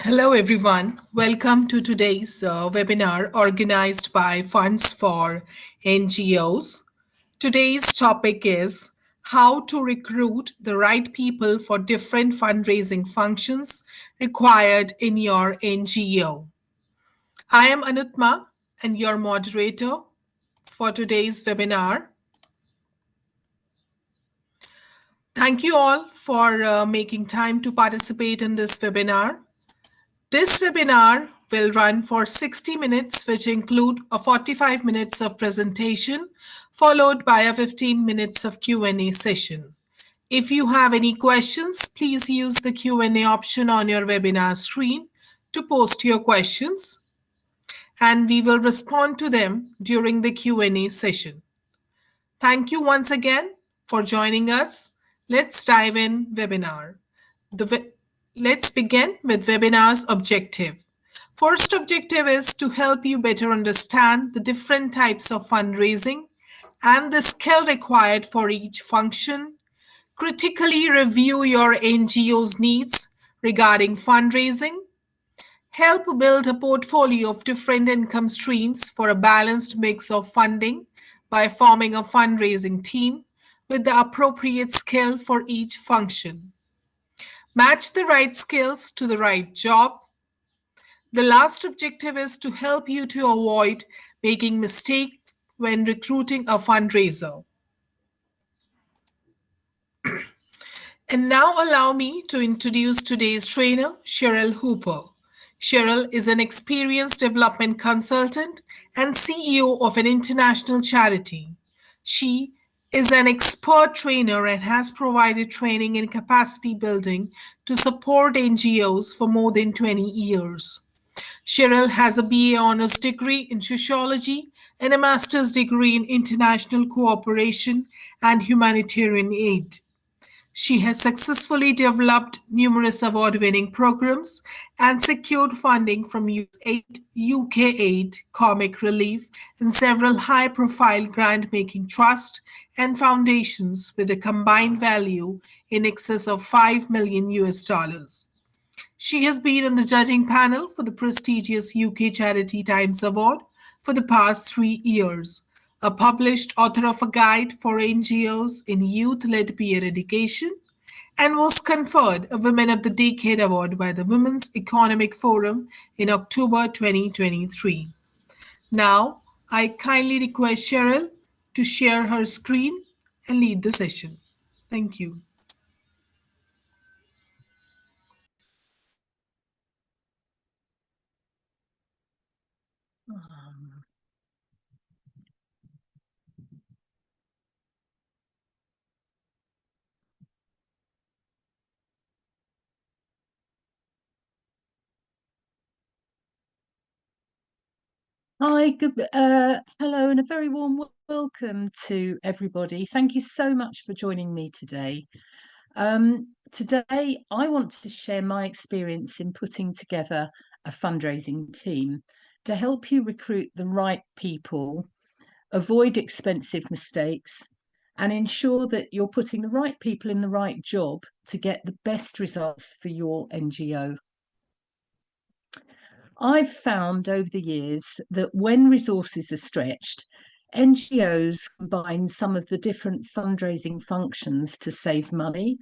Hello, everyone. Welcome to today's webinar organized by Funds for NGOs. Today's topic is how to recruit the right people for different fundraising functions required in your NGO. I am Anutma and your moderator for today's webinar. Thank you all for making time to participate in this webinar. This webinar will run for 60 minutes, which include a 45 minutes of presentation, followed by a 15 minutes of Q&A session. If you have any questions, please use the Q&A option on your webinar screen to post your questions, and we will respond to them during the Q&A session. Thank you once again for joining us. Let's dive in webinar. Let's begin with webinar's objective. First objective is to help you better understand the different types of fundraising and the skill required for each function. Critically review your NGO's needs regarding fundraising. Help build a portfolio of different income streams for a balanced mix of funding by forming a fundraising team with the appropriate skill for each function. Match the right skills to the right job. The last objective is to help you to avoid making mistakes when recruiting a fundraiser. And now allow me to introduce today's trainer, Cheryl Hooper. Cheryl is an experienced development consultant and CEO of an international charity. She is an expert trainer and has provided training in capacity building to support NGOs for more than 20 years. Cheryl has a BA honors degree in sociology and a master's degree in international cooperation and humanitarian aid. She has successfully developed numerous award-winning programs and secured funding from USAID, UK Aid, Comic Relief, and several high-profile grant-making trusts and foundations with a combined value in excess of $5 million US. She has been on the judging panel for the prestigious UK Charity Times Award for the past 3 years, a published author of a guide for NGOs in youth-led peer education, and was conferred a Women of the Decade Award by the Women's Economic Forum in October 2023. Now, I kindly request Cheryl to share her screen and lead the session. Thank you. Hi, hello, and a very warm welcome to everybody. Thank you so much for joining me today. Today, I want to share my experience in putting together a fundraising team to help you recruit the right people, avoid expensive mistakes, and ensure that you're putting the right people in the right job to get the best results for your NGO. I've found over the years that when resources are stretched, NGOs combine some of the different fundraising functions to save money.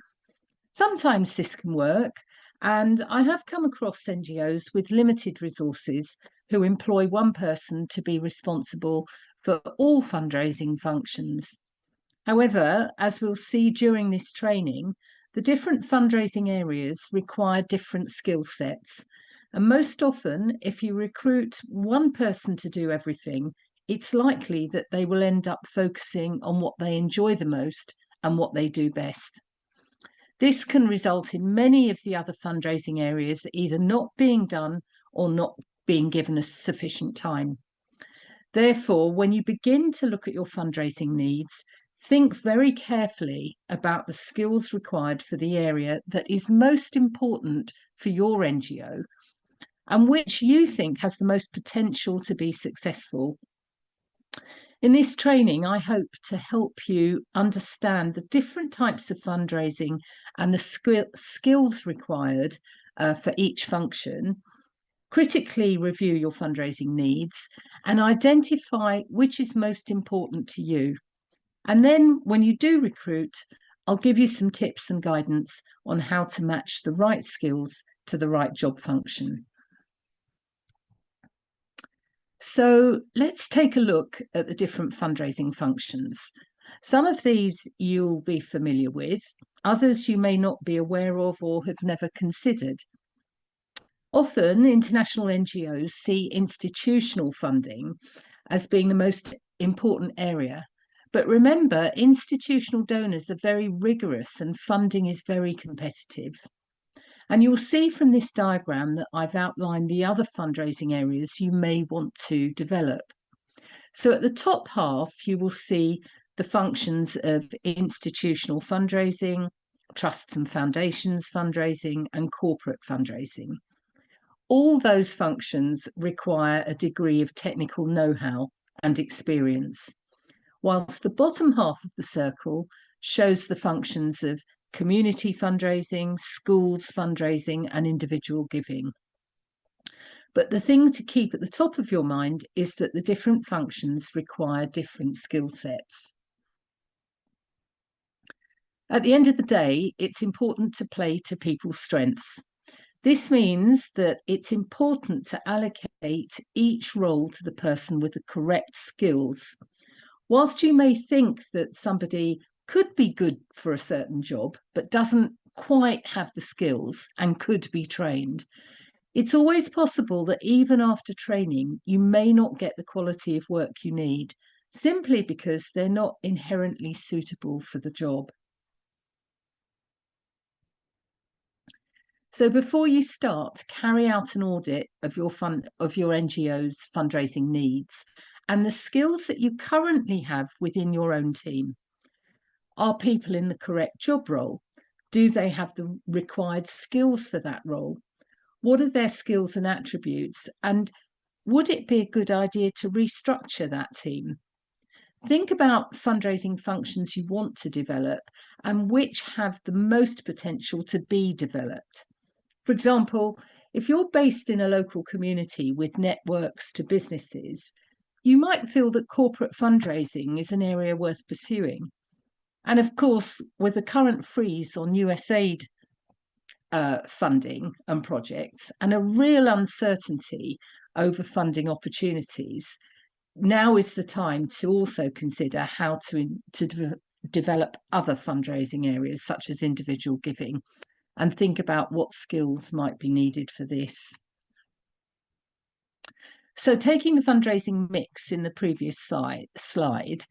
Sometimes this can work, and I have come across NGOs with limited resources who employ one person to be responsible for all fundraising functions. However, as we'll see during this training, the different fundraising areas require different skill sets. And most often, if you recruit one person to do everything, it's likely that they will end up focusing on what they enjoy the most and what they do best. This can result in many of the other fundraising areas either not being done or not being given a sufficient time. Therefore, when you begin to look at your fundraising needs, think very carefully about the skills required for the area that is most important for your NGO and which you think has the most potential to be successful. In this training, I hope to help you understand the different types of fundraising and the skills required for each function, critically review your fundraising needs, and identify which is most important to you. And then when you do recruit, I'll give you some tips and guidance on how to match the right skills to the right job function. So let's take a look at the different fundraising functions. Some of these you'll be familiar with, others you may not be aware of or have never considered. Often, international NGOs see institutional funding as being the most important area. But remember, institutional donors are very rigorous and funding is very competitive. And you'll see from this diagram that I've outlined the other fundraising areas you may want to develop. So at the top half, you will see the functions of institutional fundraising, trusts and foundations fundraising, and corporate fundraising. All those functions require a degree of technical know-how and experience, whilst the bottom half of the circle shows the functions of community fundraising, schools fundraising, and individual giving. But the thing to keep at the top of your mind is that the different functions require different skill sets. At the end of the day, it's important to play to people's strengths. This means that it's important to allocate each role to the person with the correct skills. Whilst you may think that somebody could be good for a certain job, but doesn't quite have the skills and could be trained, it's always possible that even after training, you may not get the quality of work you need, simply because they're not inherently suitable for the job. So before you start, carry out an audit of your NGO's fundraising needs and the skills that you currently have within your own team. Are people in the correct job role? Do they have the required skills for that role? What are their skills and attributes? And would it be a good idea to restructure that team? Think about fundraising functions you want to develop and which have the most potential to be developed. For example, if you're based in a local community with networks to businesses, you might feel that corporate fundraising is an area worth pursuing. And of course, with the current freeze on USAID funding and projects and a real uncertainty over funding opportunities, now is the time to also consider how to develop other fundraising areas such as individual giving, and think about what skills might be needed for this. So taking the fundraising mix in the previous slide,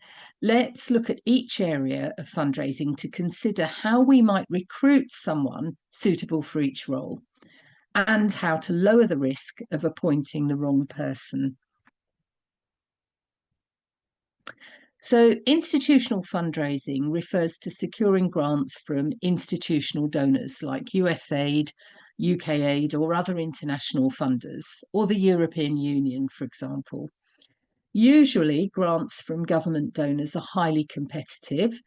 let's look at each area of fundraising to consider how we might recruit someone suitable for each role and how to lower the risk of appointing the wrong person. So institutional fundraising refers to securing grants from institutional donors like USAID, UKAID, or other international funders, or the European Union, for example. Usually, grants from government donors are highly competitive.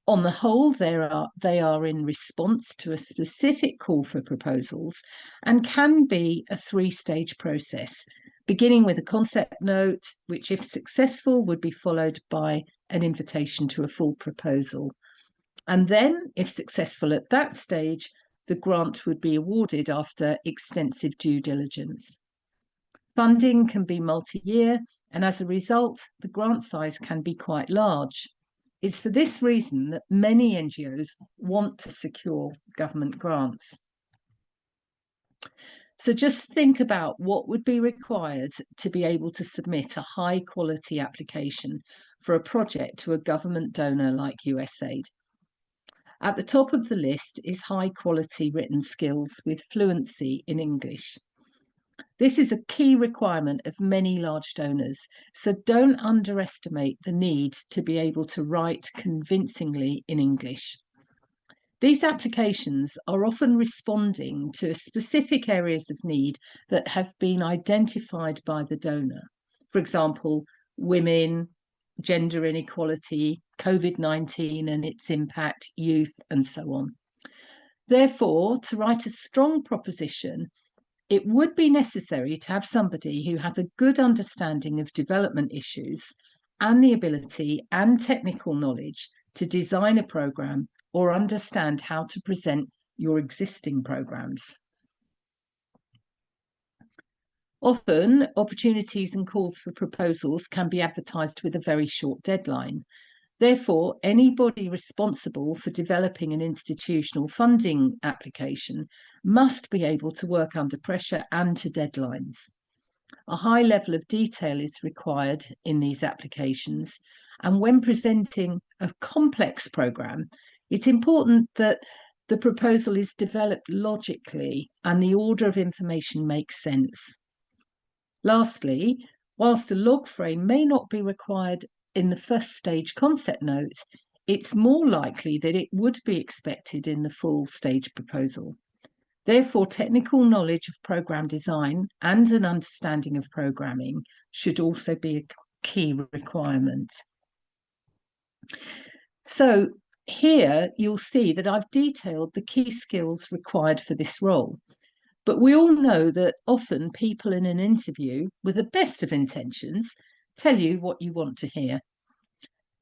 On the whole, they are in response to a specific call for proposals and can be a three-stage process, beginning with a concept note, which, if successful, would be followed by an invitation to a full proposal. And then, if successful at that stage, the grant would be awarded after extensive due diligence. Funding can be multi-year, and as a result, the grant size can be quite large. It's for this reason that many NGOs want to secure government grants. So just think about what would be required to be able to submit a high quality application for a project to a government donor like USAID. At the top of the list is high quality written skills with fluency in English. This is a key requirement of many large donors, so don't underestimate the need to be able to write convincingly in English. These applications are often responding to specific areas of need that have been identified by the donor. For example, women, gender inequality, COVID-19 and its impact, youth, and so on. Therefore, to write a strong proposition, it would be necessary to have somebody who has a good understanding of development issues and the ability and technical knowledge to design a programme or understand how to present your existing programmes. Often, opportunities and calls for proposals can be advertised with a very short deadline. Therefore, anybody responsible for developing an institutional funding application must be able to work under pressure and to deadlines. A high level of detail is required in these applications, and when presenting a complex programme, it's important that the proposal is developed logically and the order of information makes sense. Lastly, whilst a log frame may not be required in the first stage concept note, it's more likely that it would be expected in the full stage proposal. Therefore, technical knowledge of programme design and an understanding of programming should also be a key requirement. So here you'll see that I've detailed the key skills required for this role. But we all know that often people in an interview, with the best of intentions, tell you what you want to hear.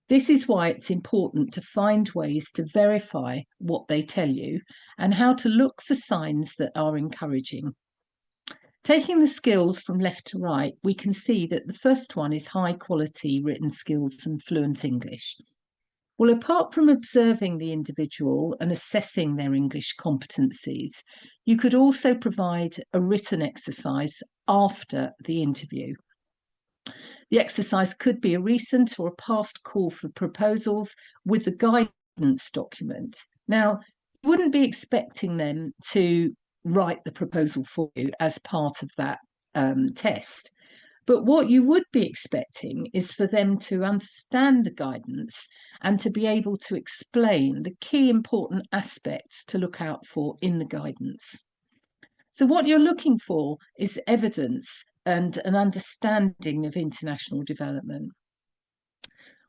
This is why it's important to find ways to verify what they tell you and how to look for signs that are encouraging. Taking the skills from left to right, we can see that the first one is high quality written skills and fluent English. Well, apart from observing the individual and assessing their English competencies, you could also provide a written exercise after the interview. The exercise could be a recent or a past call for proposals with the guidance document. Now, you wouldn't be expecting them to write the proposal for you as part of that test. But what you would be expecting is for them to understand the guidance and to be able to explain the key important aspects to look out for in the guidance. So what you're looking for is evidence and an understanding of international development.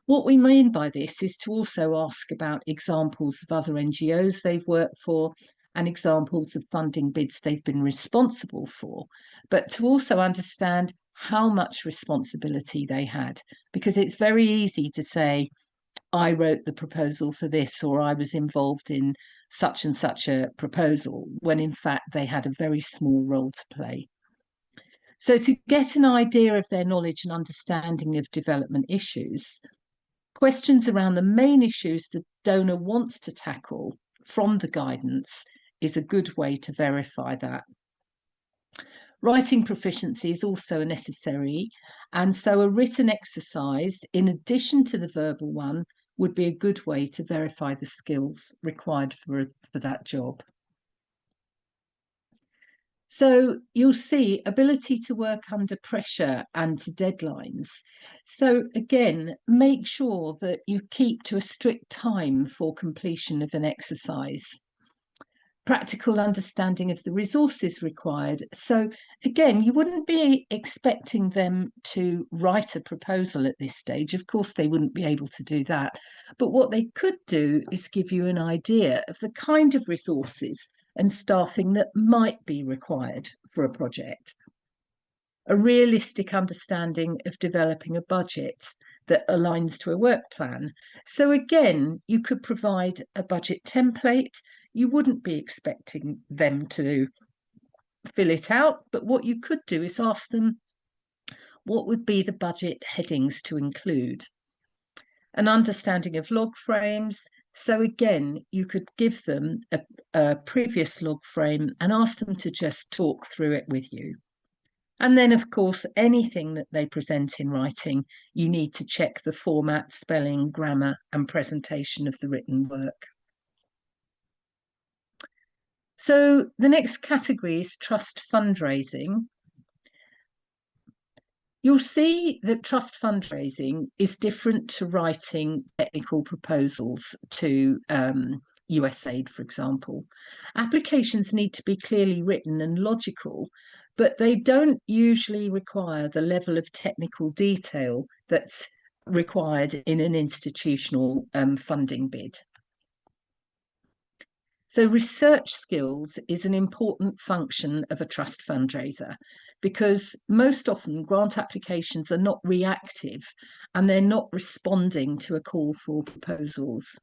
What we mean by this is to also ask about examples of other NGOs they've worked for and examples of funding bids they've been responsible for, but to also understand how much responsibility they had, because it's very easy to say, I wrote the proposal for this, or I was involved in such and such a proposal, when in fact they had a very small role to play. So to get an idea of their knowledge and understanding of development issues, questions around the main issues the donor wants to tackle from the guidance is a good way to verify that. Writing proficiency is also necessary, and so a written exercise, in addition to the verbal one, would be a good way to verify the skills required for that job. So you'll see ability to work under pressure and to deadlines. So again, make sure that you keep to a strict time for completion of an exercise. Practical understanding of the resources required. So again, you wouldn't be expecting them to write a proposal at this stage. Of course, they wouldn't be able to do that. But what they could do is give you an idea of the kind of resources and staffing that might be required for a project. A realistic understanding of developing a budget that aligns to a work plan. So again, you could provide a budget template. You wouldn't be expecting them to fill it out, but what you could do is ask them what would be the budget headings to include. An understanding of log frames. So again, you could give them a previous log frame and ask them to just talk through it with you. And then, of course, anything that they present in writing, you need to check the format, spelling, grammar, and presentation of the written work. So the next category is trust fundraising. You'll see that trust fundraising is different to writing technical proposals to USAID, for example. Applications need to be clearly written and logical, but they don't usually require the level of technical detail that's required in an institutional funding bid. So research skills is an important function of a trust fundraiser because most often grant applications are not reactive and they're not responding to a call for proposals.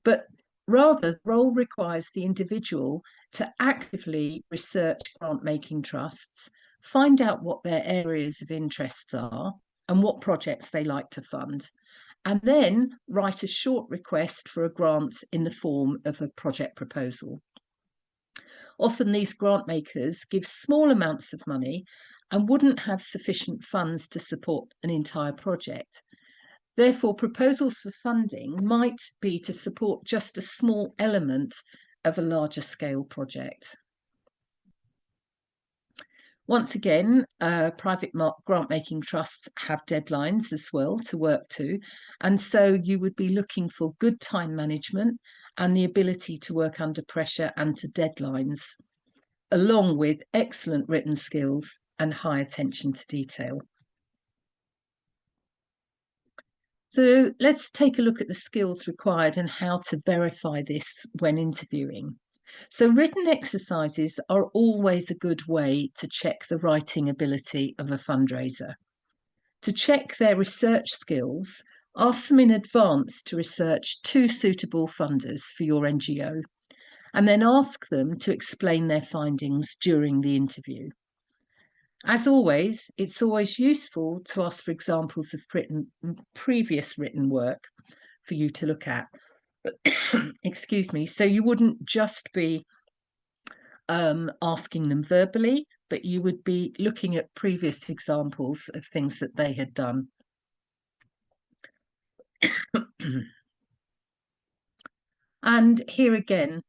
But rather, the role requires the individual to actively research grant-making trusts, find out what their areas of interest are and what projects they like to fund, and then write a short request for a grant in the form of a project proposal. Often these grant makers give small amounts of money and wouldn't have sufficient funds to support an entire project. Therefore, proposals for funding might be to support just a small element of a larger scale project. Once again, private grant-making trusts have deadlines as well to work to, and so you would be looking for good time management and the ability to work under pressure and to deadlines, along with excellent written skills and high attention to detail. So let's take a look at the skills required and how to verify this when interviewing. So written exercises are always a good way to check the writing ability of a fundraiser. To check their research skills, ask them in advance to research 2 suitable funders for your NGO, and then ask them to explain their findings during the interview. As always, it's always useful to ask for examples of previous written work for you to look at. Excuse me. So you wouldn't just be asking them verbally, but you would be looking at previous examples of things that they had done. And here again,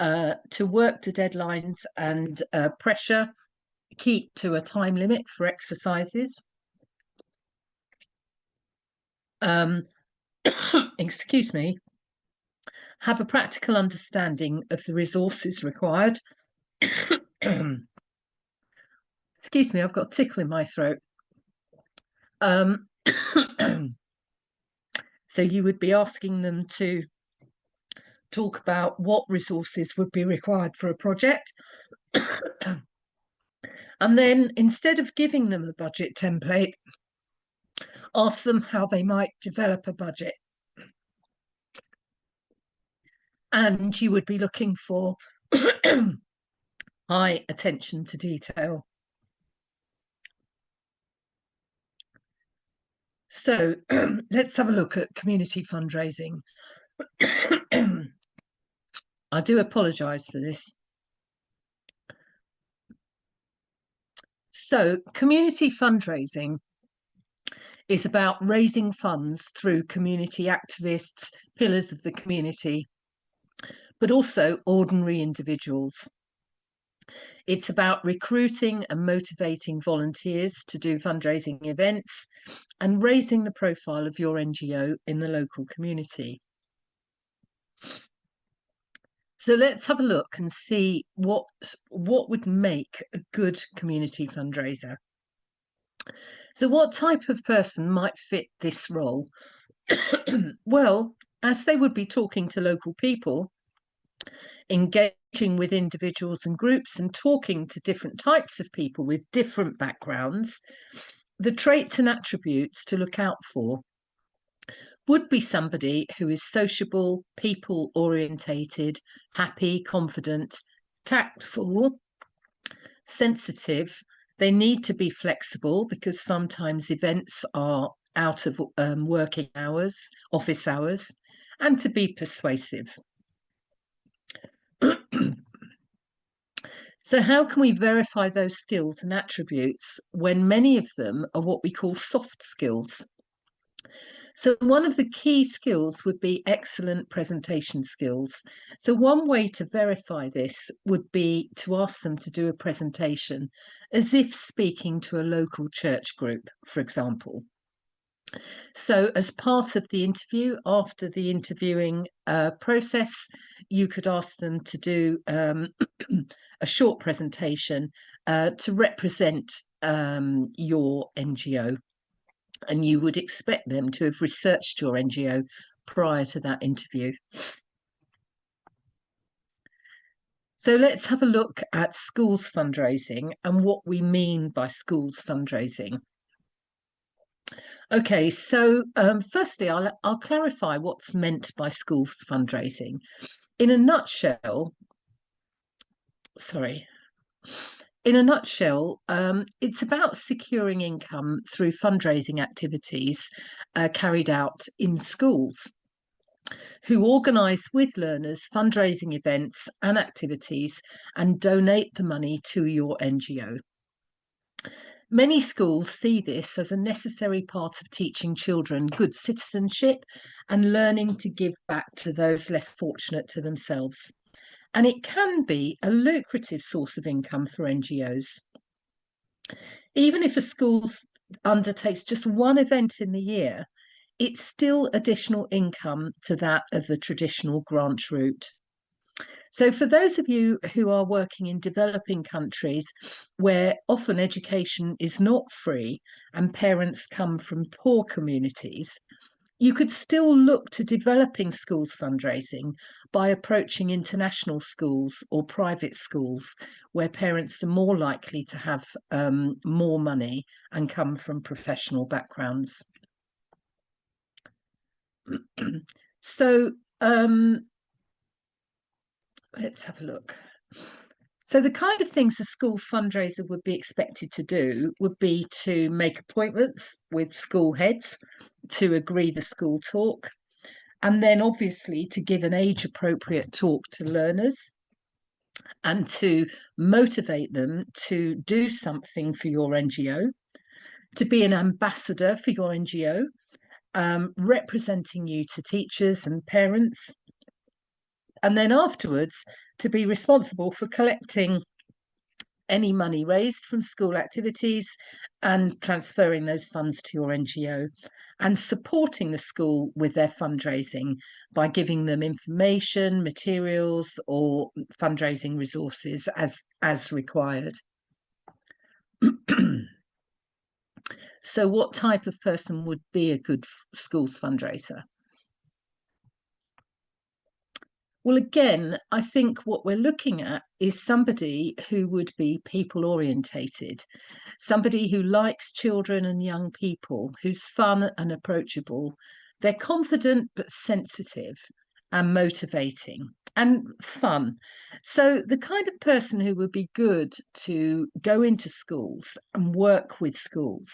to work to deadlines and pressure, keep to a time limit for exercises. Excuse me. Have a practical understanding of the resources required. Excuse me, I've got a tickle in my throat. So you would be asking them to talk about what resources would be required for a project. And then instead of giving them a budget template, ask them how they might develop a budget. And you would be looking for high attention to detail. So let's have a look at community fundraising. I do apologise for this. So community fundraising is about raising funds through community activists, pillars of the community, but also ordinary individuals. It's about recruiting and motivating volunteers to do fundraising events and raising the profile of your NGO in the local community. So let's have a look and see what would make a good community fundraiser. So what type of person might fit this role? Well, as they would be talking to local people, engaging with individuals and groups and talking to different types of people with different backgrounds, the traits and attributes to look out for would be somebody who is sociable, people orientated, happy, confident, tactful, sensitive. They need to be flexible because sometimes events are out of working hours, office hours, and to be persuasive. So how can we verify those skills and attributes when many of them are what we call soft skills? So one of the key skills would be excellent presentation skills. So one way to verify this would be to ask them to do a presentation as if speaking to a local church group, for example. So as part of the interview, after the interviewing process, you could ask them to do a short presentation to represent your NGO. And you would expect them to have researched your NGO prior to that interview. So let's have a look at schools fundraising and what we mean by schools fundraising. Okay, so firstly, I'll clarify what's meant by schools fundraising. In a nutshell, sorry, in a nutshell, it's about securing income through fundraising activities carried out in schools, who organise with learners fundraising events and activities and donate the money to your NGO. Many schools see this as a necessary part of teaching children good citizenship and learning to give back to those less fortunate to themselves. And it can be a lucrative source of income for NGOs. Even if a school undertakes just one event in the year, it's still additional income to that of the traditional grant route. So, for those of you who are working in developing countries where often education is not free and parents come from poor communities, you could still look to developing schools fundraising by approaching international schools or private schools where parents are more likely to have more money and come from professional backgrounds. So let's have a look. So the kind of things a school fundraiser would be expected to do would be to make appointments with school heads, to agree the school talk, and then obviously to give an age appropriate talk to learners and to motivate them to do something for your NGO, to be an ambassador for your NGO, representing you to teachers and parents, and then afterwards to be responsible for collecting any money raised from school activities and transferring those funds to your NGO, and supporting the school with their fundraising by giving them information, materials, or fundraising resources as required. So what type of person would be a good schools fundraiser? Well, again, I think what we're looking at is somebody who would be people orientated, somebody who likes children and young people, who's fun and approachable. They're confident but sensitive and motivating and fun. So, the kind of person who would be good to go into schools and work with schools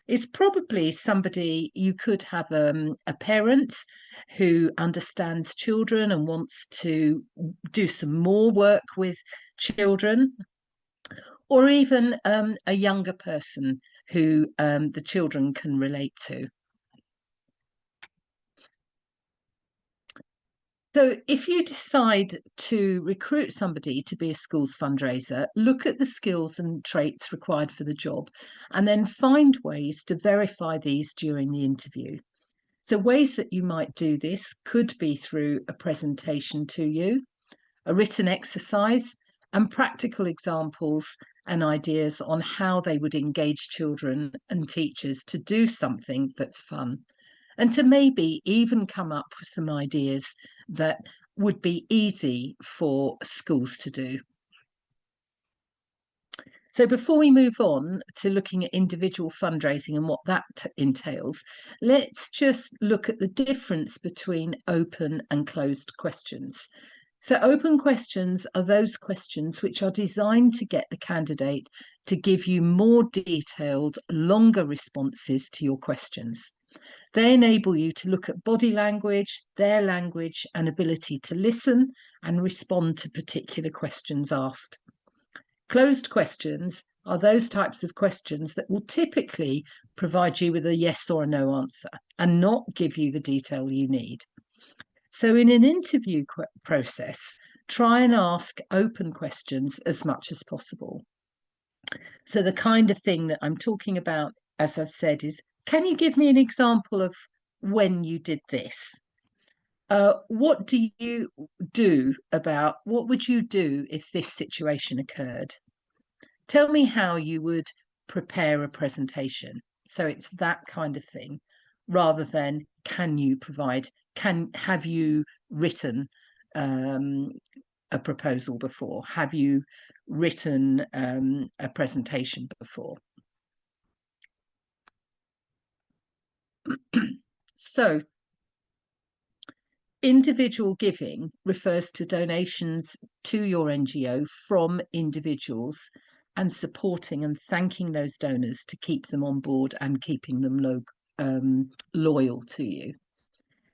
is probably somebody. You could have a parent who understands children and wants to do some more work with children, or even a younger person who the children can relate to. So if you decide to recruit somebody to be a schools fundraiser, look at the skills and traits required for the job, and then find ways to verify these during the interview. So ways that you might do this could be through a presentation to you, a written exercise, and practical examples and ideas on how they would engage children and teachers to do something that's fun, and to maybe even come up with some ideas that would be easy for schools to do. So before we move on to looking at individual fundraising and what that entails, let's just look at the difference between open and closed questions. So open questions are those questions which are designed to get the candidate to give you more detailed, longer responses to your questions. They enable you to look at body language, their language, and ability to listen and respond to particular questions asked. Closed questions are those types of questions that will typically provide you with a yes or a no answer and not give you the detail you need. So in an interview process, try and ask open questions as much as possible. So the kind of thing that I'm talking about, as I've said, is, can you give me an example of when you did this? What do you do about, what would you do if this situation occurred? Tell me how you would prepare a presentation. So it's that kind of thing, rather than can you provide, have you written a proposal before? Have you written a presentation before? So, individual giving refers to donations to your NGO from individuals and supporting and thanking those donors to keep them on board and keeping them loyal to you.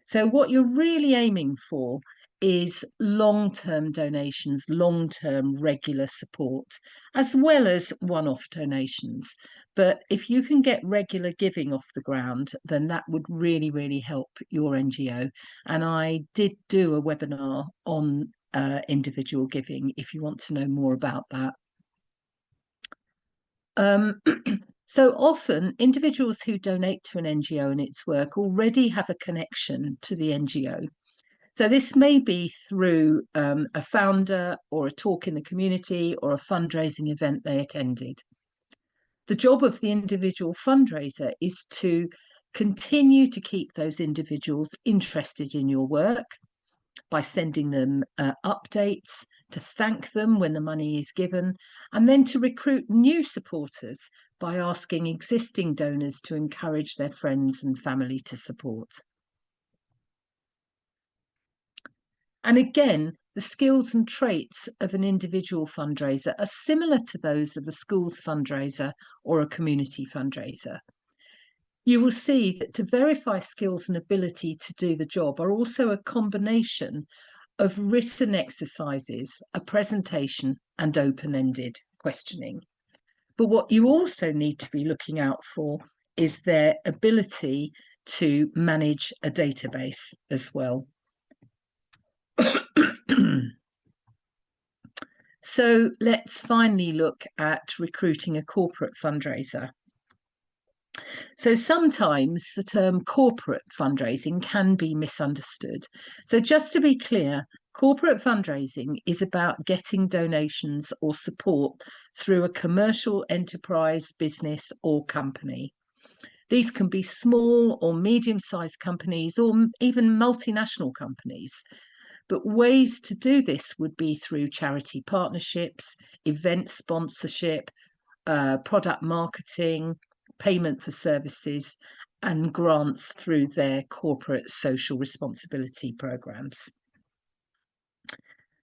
So what you're really aiming for is long-term donations, long-term regular support, as well as one-off donations. But if you can get regular giving off the ground, then that would really, really help your NGO. And I did do a webinar on individual giving if you want to know more about that. So often, individuals who donate to an NGO and its work already have a connection to the NGO. So this may be through a founder or a talk in the community or a fundraising event they attended. The job of the individual fundraiser is to continue to keep those individuals interested in your work by sending them updates, to thank them when the money is given, and then to recruit new supporters by asking existing donors to encourage their friends and family to support. And again, the skills and traits of an individual fundraiser are similar to those of a schools fundraiser or a community fundraiser. You will see that to verify skills and ability to do the job are also a combination of written exercises, a presentation, and open-ended questioning. But what you also need to be looking out for is their ability to manage a database as well. So let's finally look at recruiting a corporate fundraiser. So sometimes the term corporate fundraising can be misunderstood. So just to be clear, corporate fundraising is about getting donations or support through a commercial enterprise, business, or company. These can be small or medium-sized companies or even multinational companies. But ways to do this would be through charity partnerships, event sponsorship, product marketing, payment for services, and grants through their corporate social responsibility programs.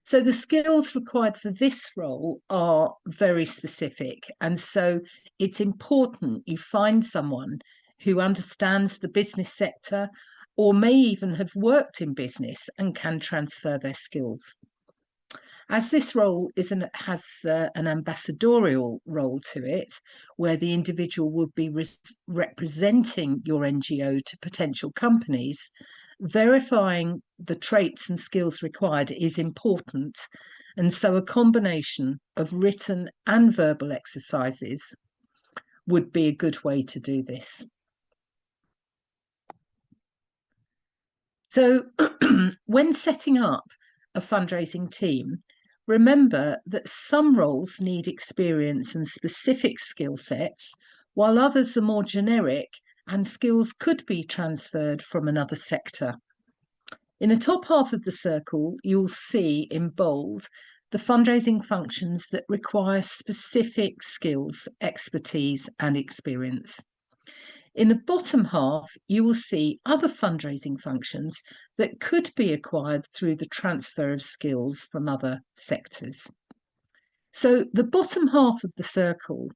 So the skills required for this role are very specific, and so it's important you find someone who understands the business sector or may even have worked in business and can transfer their skills. As this role has an ambassadorial role to it, where the individual would be representing your NGO to potential companies, verifying the traits and skills required is important. And so a combination of written and verbal exercises would be a good way to do this. So when setting up a fundraising team, remember that some roles need experience and specific skill sets, while others are more generic and skills could be transferred from another sector. In the top half of the circle, you'll see in bold the fundraising functions that require specific skills, expertise, and experience. In the bottom half, you will see other fundraising functions that could be acquired through the transfer of skills from other sectors. So the bottom half of the circle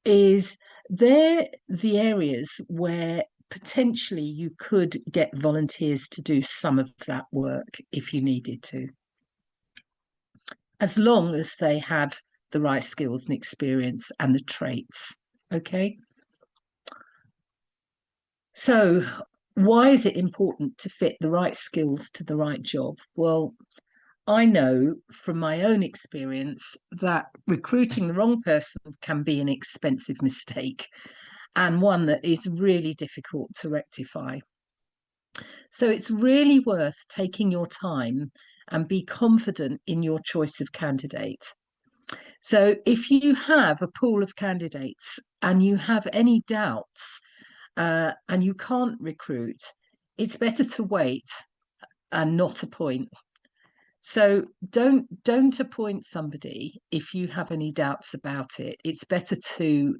is the areas where potentially you could get volunteers to do some of that work if you needed to, as long as they have the right skills and experience and the traits, okay? So why is it important to fit the right skills to the right job? Well, I know from my own experience that recruiting the wrong person can be an expensive mistake and one that is really difficult to rectify. So it's really worth taking your time and be confident in your choice of candidate. So if you have a pool of candidates and you have any doubts, and you can't recruit, it's better to wait and not appoint. So don't appoint somebody if you have any doubts about it. It's better to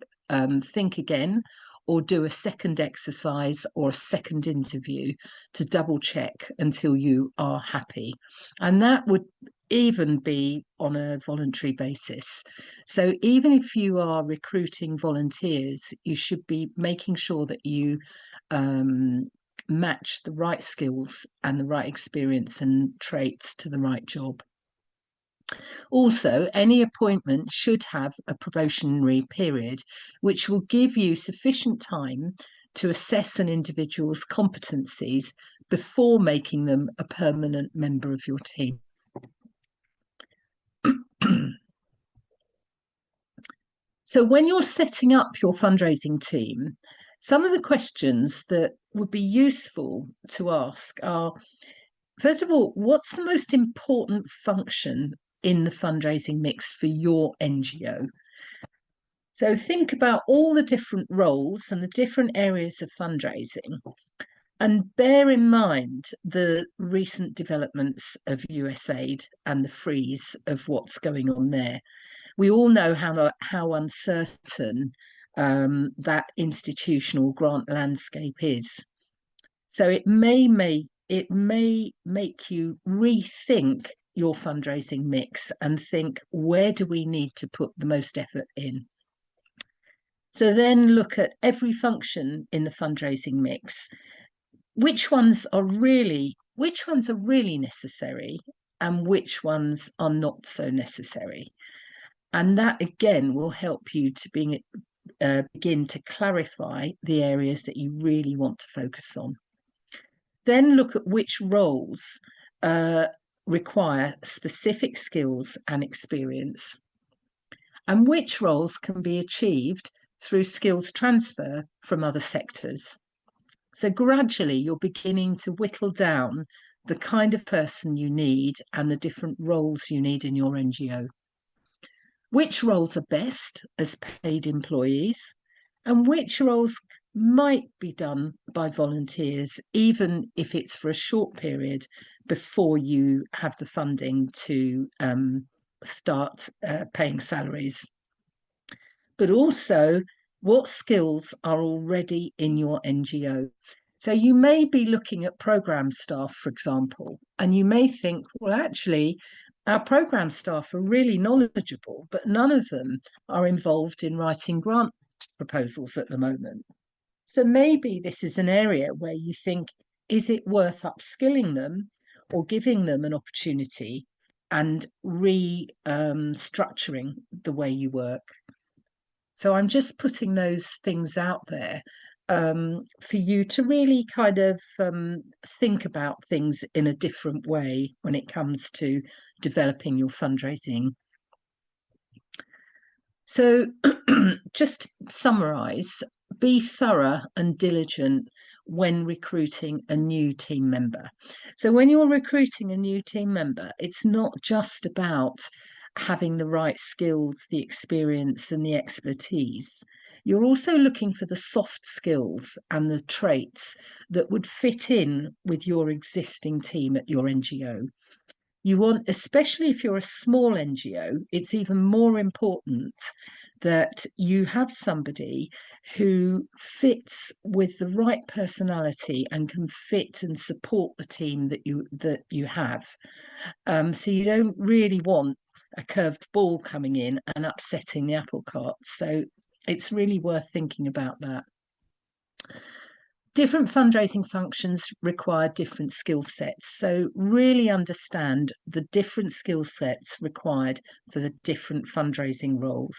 think again, or do a second exercise or a second interview to double check until you are happy. And that would even be on a voluntary basis. So even if you are recruiting volunteers, you should be making sure that you match the right skills and the right experience and traits to the right job. Also, any appointment should have a probationary period, which will give you sufficient time to assess an individual's competencies before making them a permanent member of your team. So when you're setting up your fundraising team, some of the questions that would be useful to ask are, first of all, what's the most important function in the fundraising mix for your NGO? So think about all the different roles and the different areas of fundraising, and bear in mind the recent developments of USAID and the freeze of what's going on there. We all know how uncertain that institutional grant landscape is. So it may make you rethink your fundraising mix and think, where do we need to put the most effort in? So then look at every function in the fundraising mix. Which ones are really necessary and which ones are not so necessary? And that again will help you to begin to clarify the areas that you really want to focus on. Then look at which roles require specific skills and experience, and which roles can be achieved through skills transfer from other sectors. So gradually you're beginning to whittle down the kind of person you need and the different roles you need in your NGO. Which roles are best as paid employees, and which roles might be done by volunteers, even if it's for a short period before you have the funding to start paying salaries. But also, what skills are already in your NGO? So you may be looking at program staff, for example, and you may think, well, actually, our program staff are really knowledgeable, but none of them are involved in writing grant proposals at the moment. So maybe this is an area where you think, is it worth upskilling them or giving them an opportunity and restructuring the way you work? So I'm just putting those things out there for you to really kind of think about things in a different way when it comes to developing your fundraising. So just to summarize, be thorough and diligent when recruiting a new team member. So when you're recruiting a new team member, it's not just about having the right skills, the experience and the expertise. You're also looking for the soft skills and the traits that would fit in with your existing team at your NGO. You want, especially if you're a small NGO, it's even more important that you have somebody who fits with the right personality and can fit and support the team that you have. So you don't really want a curved ball coming in and upsetting the apple cart. So it's really worth thinking about that. Different fundraising functions require different skill sets. So really understand the different skill sets required for the different fundraising roles.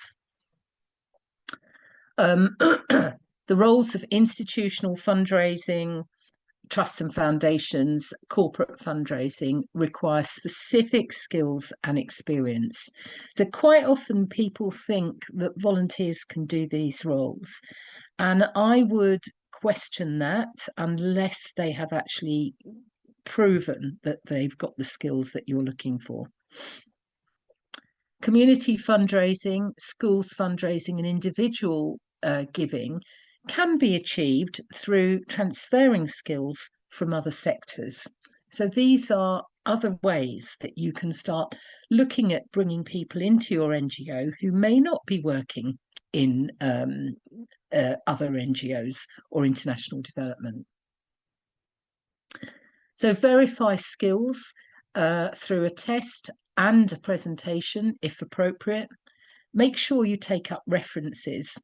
The roles of institutional fundraising, trusts and foundations, corporate fundraising require specific skills and experience. So quite often people think that volunteers can do these roles, and I would question that unless they have actually proven that they've got the skills that you're looking for. Community fundraising, schools fundraising and individual giving can be achieved through transferring skills from other sectors. So these are other ways that you can start looking at bringing people into your NGO who may not be working in other NGOs or international development. So verify skills through a test and a presentation if appropriate. Make sure you take up references.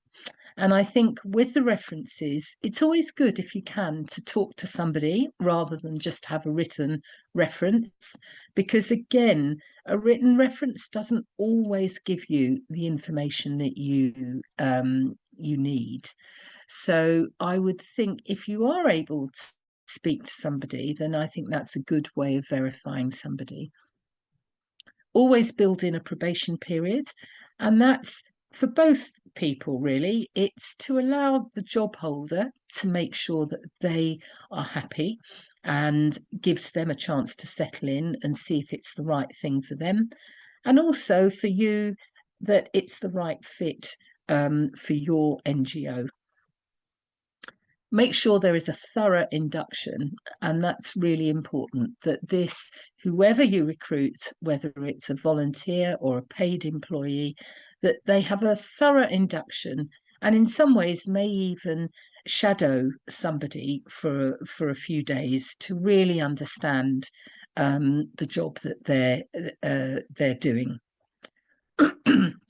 And I think with the references, it's always good if you can to talk to somebody rather than just have a written reference, because again, a written reference doesn't always give you the information that you need. So I would think if you are able to speak to somebody, then I think that's a good way of verifying somebody. Always build in a probation period, and that's for both people really. It's to allow the job holder to make sure that they are happy and gives them a chance to settle in and see if it's the right thing for them, and also for you that it's the right fit for your NGO. Make sure there is a thorough induction, and that's really important, that whoever you recruit, whether it's a volunteer or a paid employee, that they have a thorough induction, and in some ways may even shadow somebody for a few days to really understand the job that they're doing.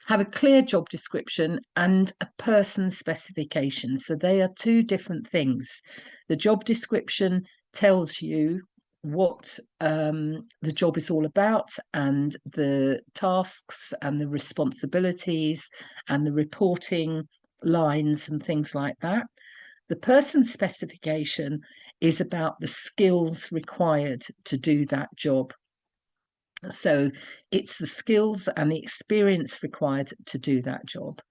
Have a clear job description and a person specification. So they are two different things. The job description tells you what the job is all about and the tasks and the responsibilities and the reporting lines and things like that. The person specification is about the skills required to do that job. So it's the skills and the experience required to do that job.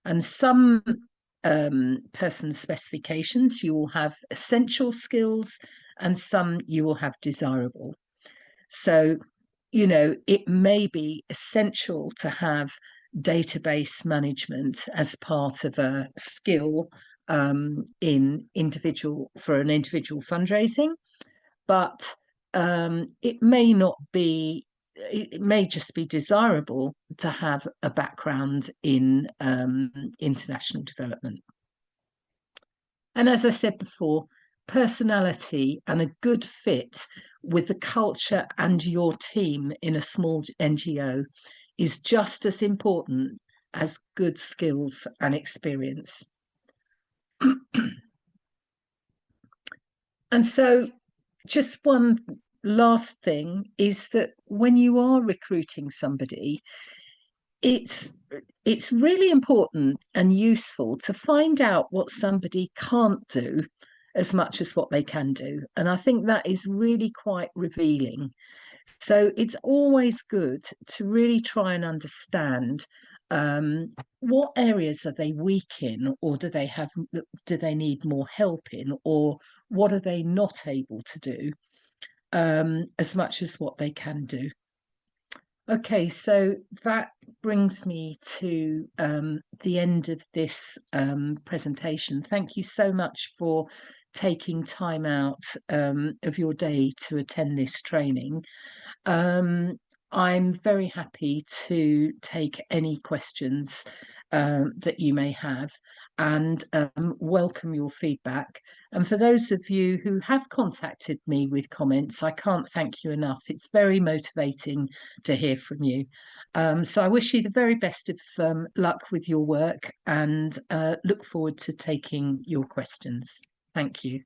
And some person specifications, you will have essential skills, and some you will have desirable. So, it may be essential to have database management as part of a skill for an individual fundraising, but it may not be. It may just be desirable to have a background in international development. And as I said before, personality and a good fit with the culture and your team in a small NGO is just as important as good skills and experience. And so just one last thing is that when you are recruiting somebody, it's really important and useful to find out what somebody can't do as much as what they can do. And I think that is really quite revealing. So it's always good to really try and understand what areas are they weak in, or do they need more help in, or what are they not able to do as much as what they can do. Okay, so that brings me to the end of this presentation. Thank you so much for taking time out of your day to attend this training. I'm very happy to take any questions that you may have, and welcome your feedback. And for those of you who have contacted me with comments, I can't thank you enough. It's very motivating to hear from you. So I wish you the very best of luck with your work, and look forward to taking your questions. Thank you.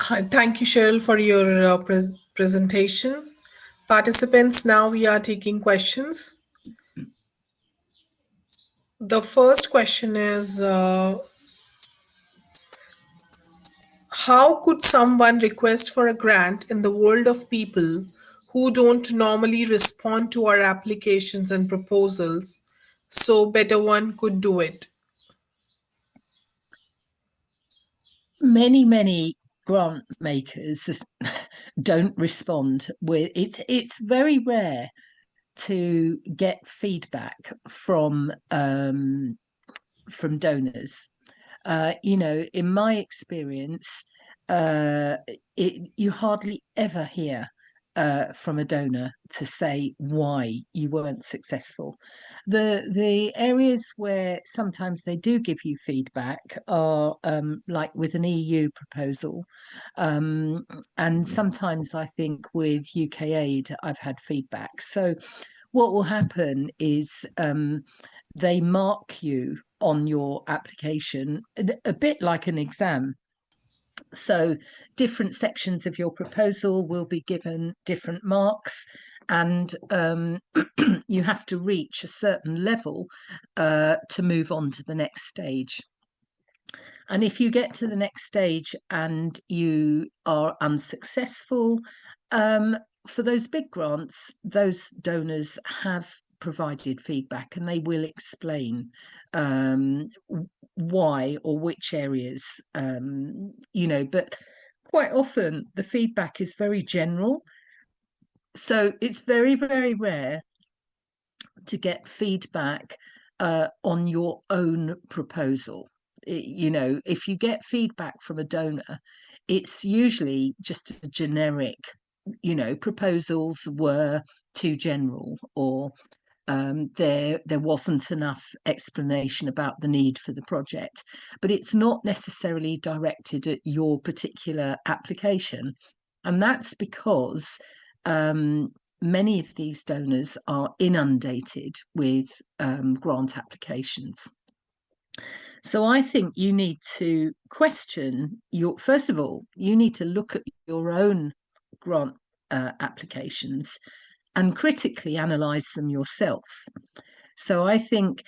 Thank you, Cheryl, for your presentation. Participants, now we are taking questions. The first question is How could someone request for a grant in the world of people who don't normally respond to our applications and proposals so better one could do it? Many grant makers don't respond with it's very rare to get feedback from donors. In my experience, you hardly ever hear from a donor to say why you weren't successful. The areas where sometimes they do give you feedback are like with an EU proposal, um, and sometimes I think with UK aid I've had feedback. So what will happen is they mark you on your application a bit like an exam. So different sections of your proposal will be given different marks, and you have to reach a certain level to move on to the next stage. And if you get to the next stage and you are unsuccessful, um, for those big grants, those donors have provided feedback and they will explain why or which areas, but quite often the feedback is very general. So it's very, very rare to get feedback on your own proposal. If you get feedback from a donor, it's usually just a generic, proposals were too general, or there wasn't enough explanation about the need for the project, but it's not necessarily directed at your particular application. And that's because many of these donors are inundated with grant applications. So I think you need to question first of all, you need to look at your own grant applications and critically analyze them yourself. So I think,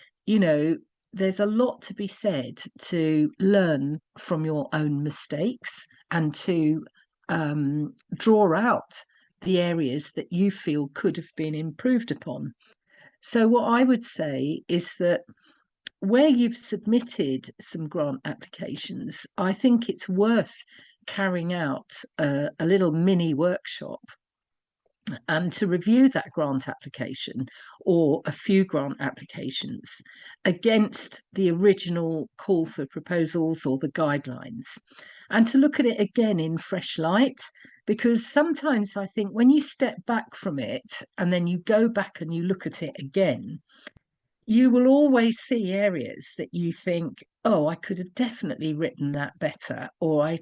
there's a lot to be said to learn from your own mistakes and to draw out the areas that you feel could have been improved upon. So what I would say is that where you've submitted some grant applications, I think it's worth carrying out a little mini workshop and to review that grant application or a few grant applications against the original call for proposals or the guidelines, and to look at it again in fresh light. Because sometimes I think when you step back from it and then you go back and you look at it again, you will always see areas that you think, oh, I could have definitely written that better, or I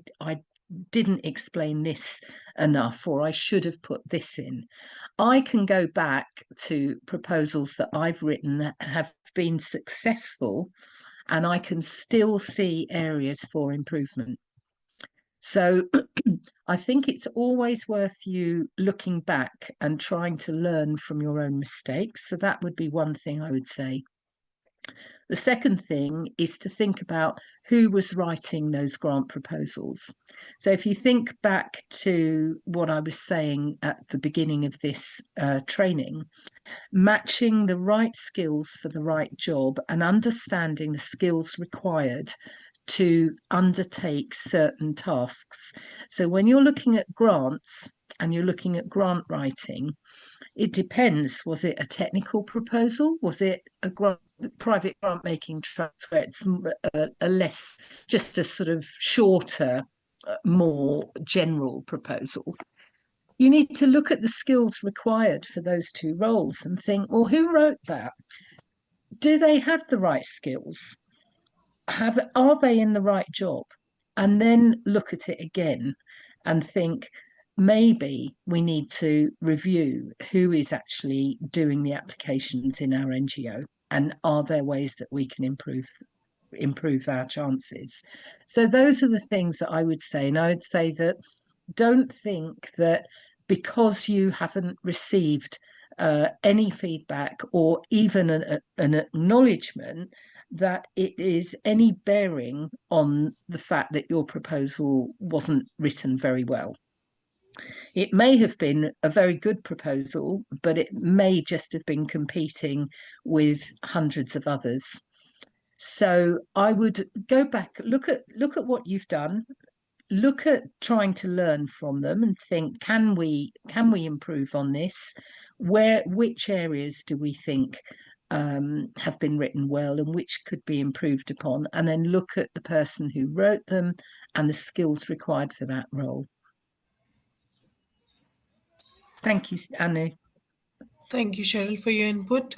didn't explain this enough, or I should have put this in. I can go back to proposals that I've written that have been successful, and I can still see areas for improvement. So I think it's always worth you looking back and trying to learn from your own mistakes. So that would be one thing I would say. The second thing is to think about who was writing those grant proposals. So if you think back to what I was saying at the beginning of this training, matching the right skills for the right job and understanding the skills required to undertake certain tasks. So when you're looking at grants and you're looking at grant writing, it depends. Was it a technical proposal? Was it a private grant making trust where it's a less, just a sort of shorter, more general proposal? You need to look at the skills required for those two roles and think, well, who wrote that? Do they have the right skills? Are they in the right job? And then look at it again and think, maybe we need to review who is actually doing the applications in our NGO, and are there ways that we can improve our chances. So those are the things that I would say. And I would say that don't think that because you haven't received any feedback or even an acknowledgement, that it is any bearing on the fact that your proposal wasn't written very well. It may have been a very good proposal, but it may just have been competing with hundreds of others. So I would go back, look at what you've done, look at trying to learn from them and think, can we improve on this? Which areas do we think have been written well and which could be improved upon? And then look at the person who wrote them and the skills required for that role. Thank you, Anu. Thank you, Cheryl, for your input.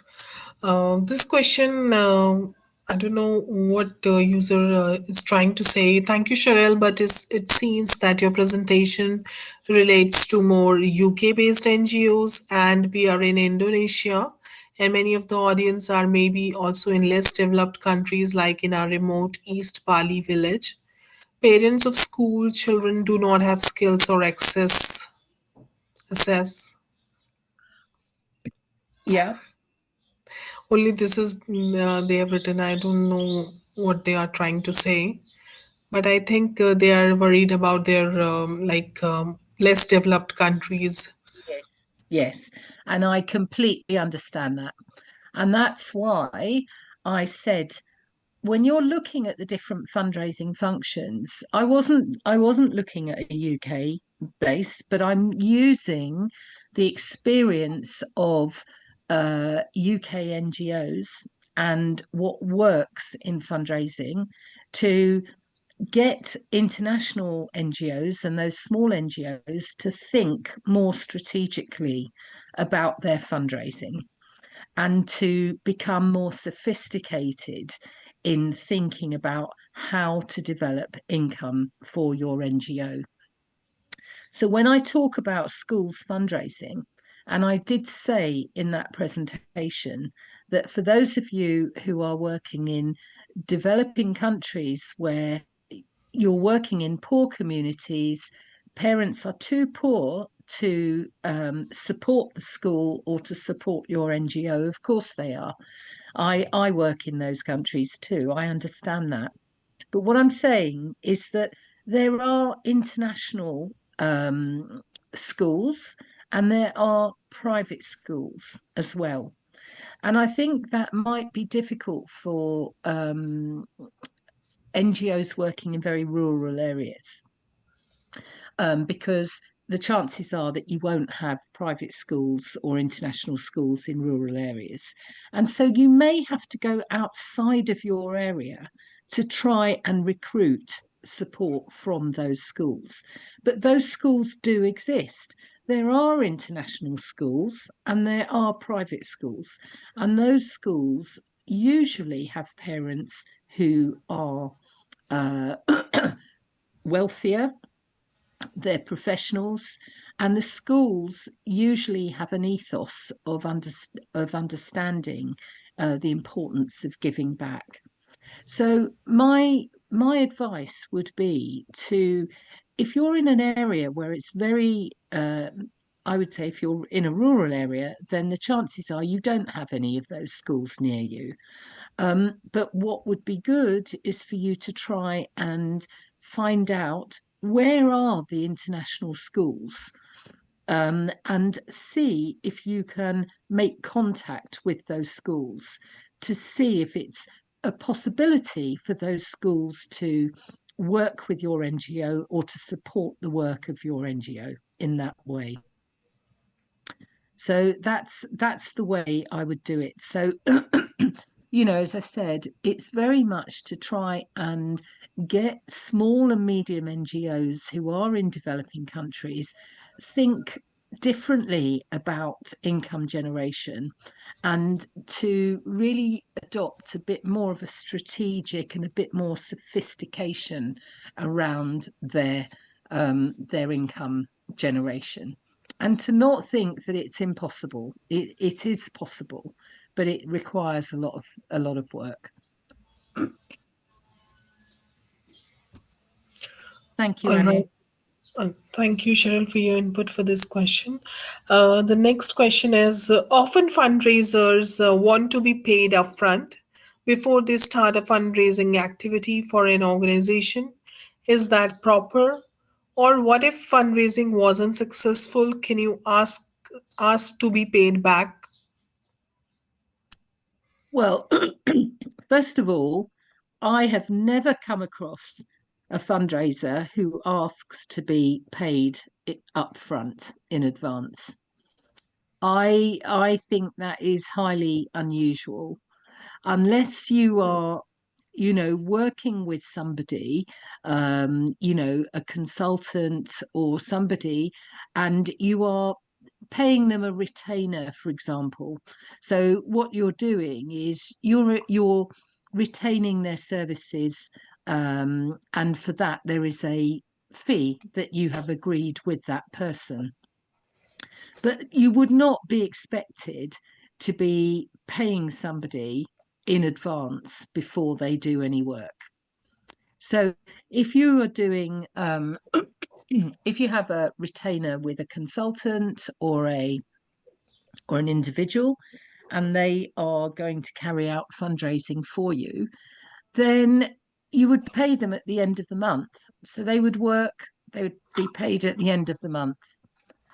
This question, I don't know what the user is trying to say. Thank you, Cheryl, but it seems that your presentation relates to more UK-based NGOs, and we are in Indonesia, and many of the audience are maybe also in less developed countries like in our remote East Bali village. Parents of school children do not have skills or access. Yeah. Only this is they have written. I don't know what they are trying to say, but I think they are worried about their less developed countries. Yes. Yes. And I completely understand that. And that's why I said, when you're looking at the different fundraising functions, I wasn't looking at a UK base, but I'm using the experience of UK NGOs and what works in fundraising to get international NGOs and those small NGOs to think more strategically about their fundraising and to become more sophisticated in thinking about how to develop income for your NGO. So when I talk about schools fundraising, and I did say in that presentation that for those of you who are working in developing countries where you're working in poor communities, parents are too poor to support the school or to support your NGO. Of course they are. I work in those countries too. I understand that. But what I'm saying is that there are international schools and there are private schools as well. And I think that might be difficult for NGOs working in very rural areas, because the chances are that you won't have private schools or international schools in rural areas. And so you may have to go outside of your area to try and recruit support from those schools. But those schools do exist. There are international schools and there are private schools. And those schools usually have parents who are wealthier, they're professionals, and the schools usually have an ethos of understanding the importance of giving back. So my advice would be to, if you're in an area where it's very I would say if you're in a rural area, then the chances are you don't have any of those schools near you. But what would be good is for you to try and find out where are the international schools, and see if you can make contact with those schools to see if it's a possibility for those schools to work with your NGO or to support the work of your NGO in that way. So that's the way I would do it. So as I said, it's very much to try and get small and medium NGOs who are in developing countries think differently about income generation and to really adopt a bit more of a strategic and a bit more sophistication around their income generation, and to not think that it's impossible. It is possible, but it requires a lot of work. Thank you, All Anu. right. Thank you, Cheryl, for your input for this question. The next question is often fundraisers want to be paid upfront before they start a fundraising activity for an organization. Is that proper? Or what if fundraising wasn't successful? Can you ask to be paid back? Well, first of all, I have never come across a fundraiser who asks to be paid up front in advance. I think that is highly unusual unless you are, working with somebody, a consultant or somebody, and you are paying them a retainer, for example. So what you're doing is you're retaining their services, and for that there is a fee that you have agreed with that person. But you would not be expected to be paying somebody in advance before they do any work. So if you are doing, if you have a retainer with a consultant or an individual, and they are going to carry out fundraising for you, then you would pay them at the end of the month. So they would be paid at the end of the month.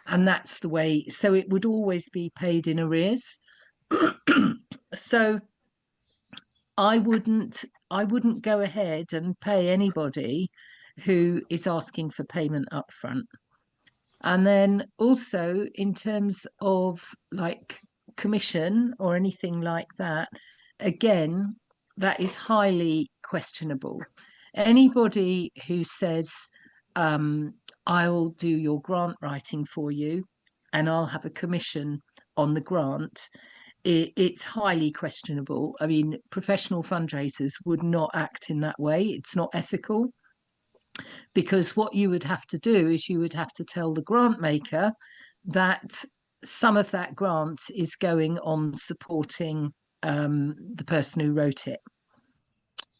And that's the way, so it would always be paid in arrears. So I wouldn't go ahead and pay anybody who is asking for payment up front. And then also in terms of like commission or anything like that, again, that is highly questionable. Anybody who says, I'll do your grant writing for you and I'll have a commission on the grant, it's highly questionable. I mean, professional fundraisers would not act in that way. It's not ethical, because what you would have to do is you would have to tell the grant maker that some of that grant is going on supporting the person who wrote it.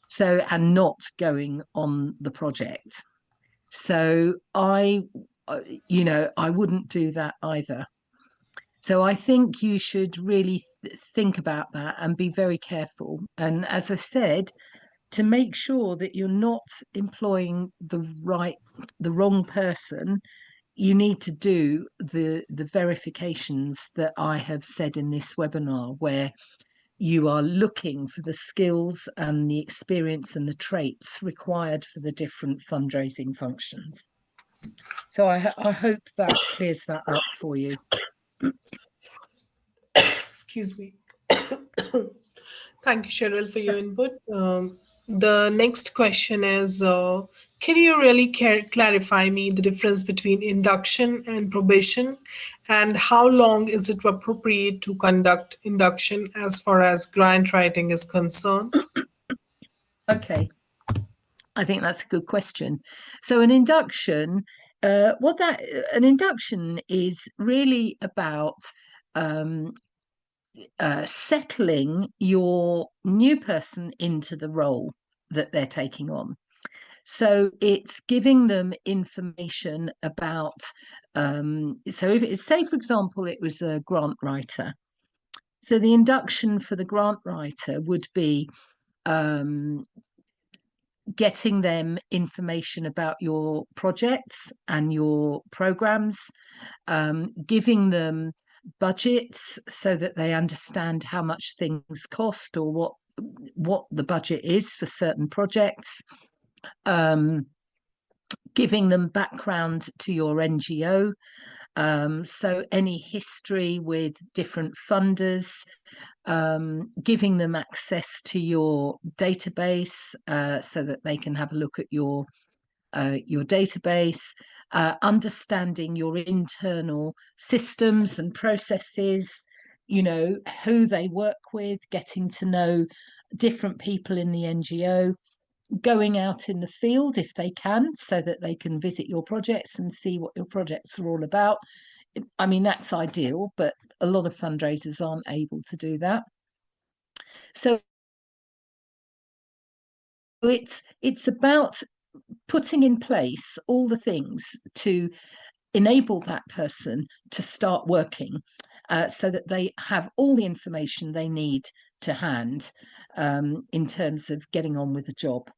So, and not going on the project. So I wouldn't do that either. So I think you should really think about that and be very careful. And as I said, to make sure that you're not employing the wrong person, you need to do the verifications that I have said in this webinar, where you are looking for the skills and the experience and the traits required for the different fundraising functions. So I hope that clears that up for you. Excuse me. Thank you, Cheryl, for your input. The next question is, can you really clarify me the difference between induction and probation, and how long is it appropriate to conduct induction as far as grant writing is concerned? Okay, I think that's a good question. So an induction, an induction is really about settling your new person into the role that they're taking on. So it's giving them information about, so if it's, say, for example, it was a grant writer. So the induction for the grant writer would be getting them information about your projects and your programs, giving them budgets so that they understand how much things cost or what the budget is for certain projects, giving them background to your NGO, so any history with different funders, giving them access to your database so that they can have a look at your database, understanding your internal systems and processes, who they work with, getting to know different people in the NGO, going out in the field if they can, so that they can visit your projects and see what your projects are all about. I mean, that's ideal, but a lot of fundraisers aren't able to do that. So it's about putting in place all the things to enable that person to start working, so that they have all the information they need to hand in terms of getting on with the job.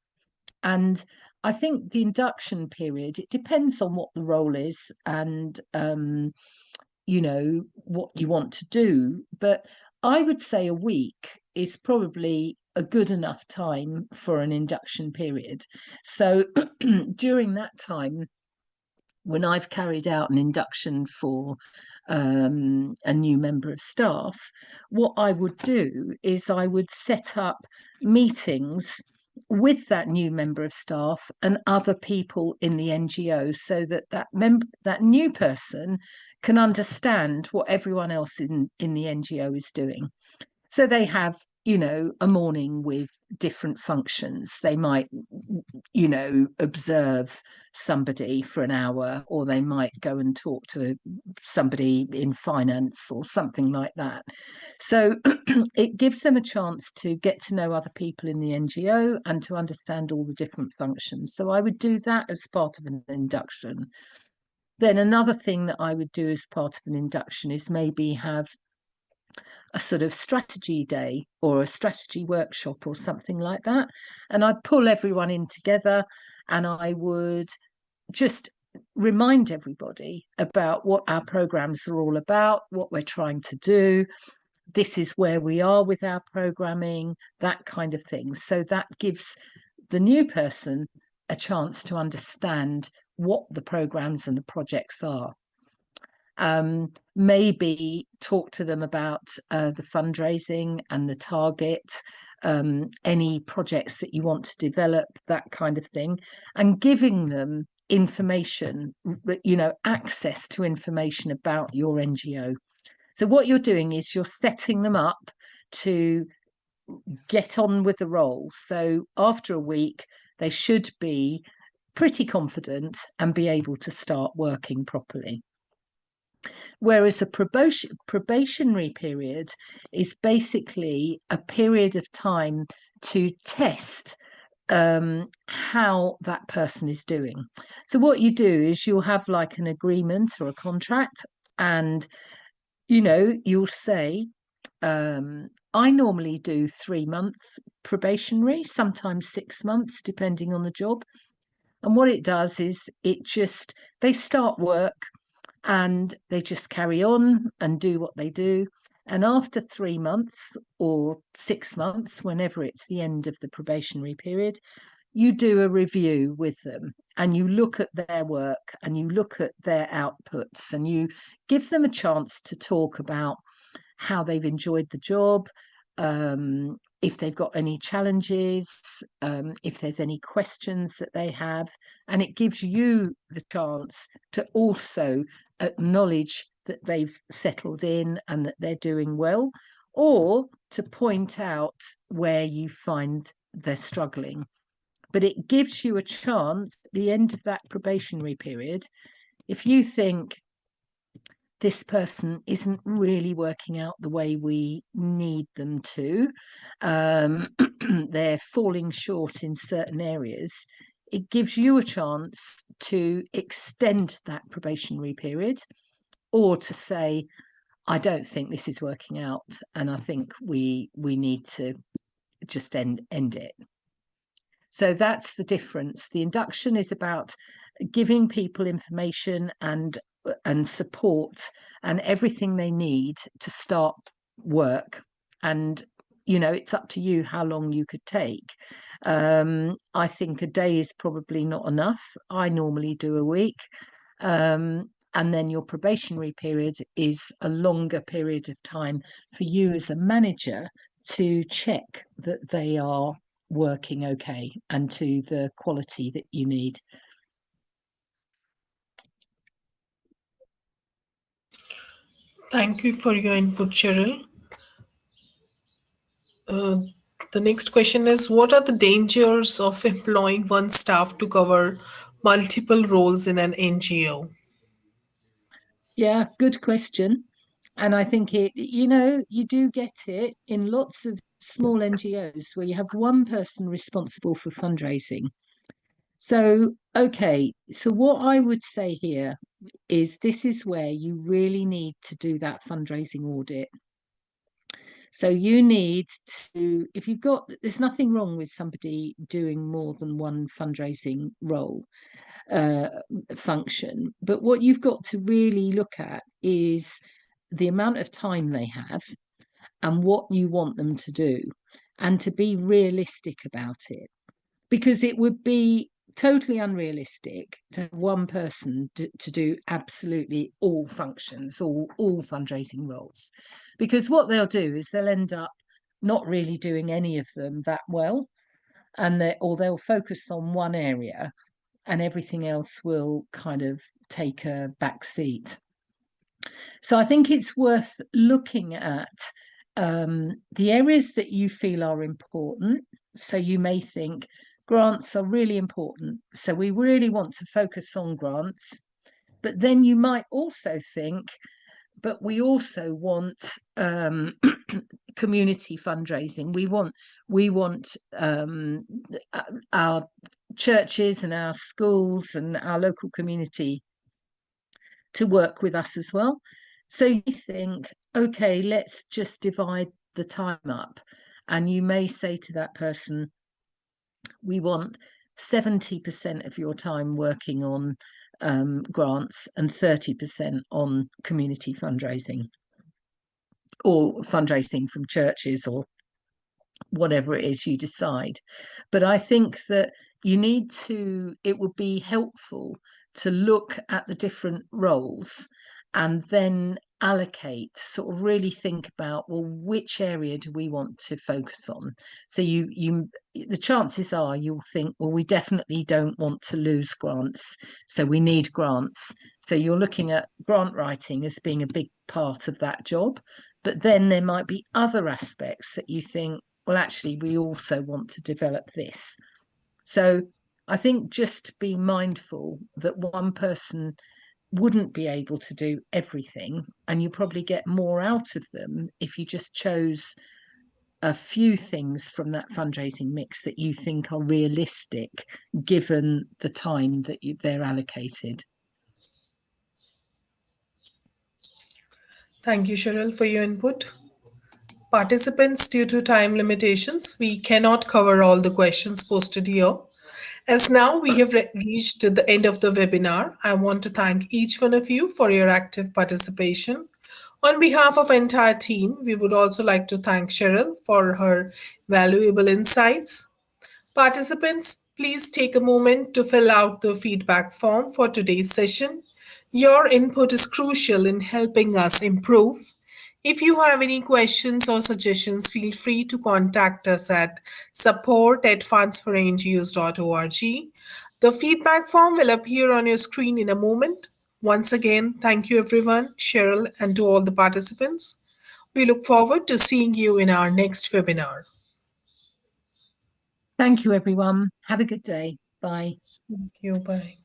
And I think the induction period, it depends on what the role is and what you want to do. But I would say a week is probably a good enough time for an induction period. So during that time, when I've carried out an induction for a new member of staff, what I would do is I would set up meetings with that new member of staff and other people in the NGO, so that new person can understand what everyone else in the NGO is doing. So they have, a morning with different functions. They might, observe somebody for an hour, or they might go and talk to somebody in finance or something like that. So it gives them a chance to get to know other people in the NGO and to understand all the different functions. So I would do that as part of an induction. Then another thing that I would do as part of an induction is maybe have a sort of strategy day or a strategy workshop or something like that. And I'd pull everyone in together and I would just remind everybody about what our programs are all about, what we're trying to do. This is where we are with our programming, that kind of thing. So that gives the new person a chance to understand what the programs and the projects are. Maybe talk to them about the fundraising and the target, any projects that you want to develop, that kind of thing, and giving them information, access to information about your NGO. So what you're doing is you're setting them up to get on with the role. So after a week, they should be pretty confident and be able to start working properly. Whereas a probationary period is basically a period of time to test how that person is doing. So what you do is you'll have like an agreement or a contract, and you'll say, I normally do 3-month probationary, sometimes 6 months, depending on the job. And what it does is they start work and they just carry on and do what they do. And after 3 months or 6 months, whenever it's the end of the probationary period, you do a review with them and you look at their work and you look at their outputs and you give them a chance to talk about how they've enjoyed the job, if they've got any challenges, if there's any questions that they have. And it gives you the chance to also acknowledge that they've settled in and that they're doing well, or to point out where you find they're struggling. But it gives you a chance at the end of that probationary period, if you think this person isn't really working out the way we need them to, they're falling short in certain areas, it gives you a chance to extend that probationary period, or to say, I don't think this is working out and I think we need to just end it. So that's the difference. The induction is about giving people information and support and everything they need to start work. And it's up to you how long you could take. I think a day is probably not enough. I normally do a week. And then your probationary period is a longer period of time for you as a manager to check that they are working okay and to the quality that you need. Thank you for your input, Cheryl. The next question is, what are the dangers of employing one staff to cover multiple roles in an NGO? Yeah, good question. And I think you do get it in lots of small NGOs where you have one person responsible for fundraising. So, okay, so what I would say here is this is where you really need to do that fundraising audit. So you need to, if you've got, there's nothing wrong with somebody doing more than one fundraising role, uh, function, but what you've got to really look at is the amount of time they have and what you want them to do, and to be realistic about it, because it would be totally unrealistic to have one person to do absolutely all functions, all fundraising roles, because what they'll do is they'll end up not really doing any of them that well, and or they'll focus on one area and everything else will kind of take a back seat. So I think it's worth looking at the areas that you feel are important. So you may think grants are really important, so we really want to focus on grants. But then you might also think, but we also want community fundraising. We want our churches and our schools and our local community to work with us as well. So you think, okay, let's just divide the time up. And you may say to that person, we want 70% of your time working on grants and 30% on community fundraising, or fundraising from churches, or whatever it is you decide. But I think that it would be helpful to look at the different roles and then allocate, sort of really think about, well, which area do we want to focus on? So the chances are you'll think, well, we definitely don't want to lose grants, so we need grants. So you're looking at grant writing as being a big part of that job. But then there might be other aspects that you think, well, actually, we also want to develop this. So I think just be mindful that one person wouldn't be able to do everything, and you probably get more out of them if you just chose a few things from that fundraising mix that you think are realistic given the time that they're allocated. Thank you, Cheryl, for your input. Participants, due to time limitations, we cannot cover all the questions posted here. As now we have reached the end of the webinar, I want to thank each one of you for your active participation. On behalf of entire team, we would also like to thank Cheryl for her valuable insights. Participants, please take a moment to fill out the feedback form for today's session. Your input is crucial in helping us improve. If you have any questions or suggestions, feel free to contact us at support@fundsforngos.org. The feedback form will appear on your screen in a moment. Once again, thank you everyone, Cheryl, and to all the participants. We look forward to seeing you in our next webinar. Thank you, everyone. Have a good day. Bye. Thank you. Bye.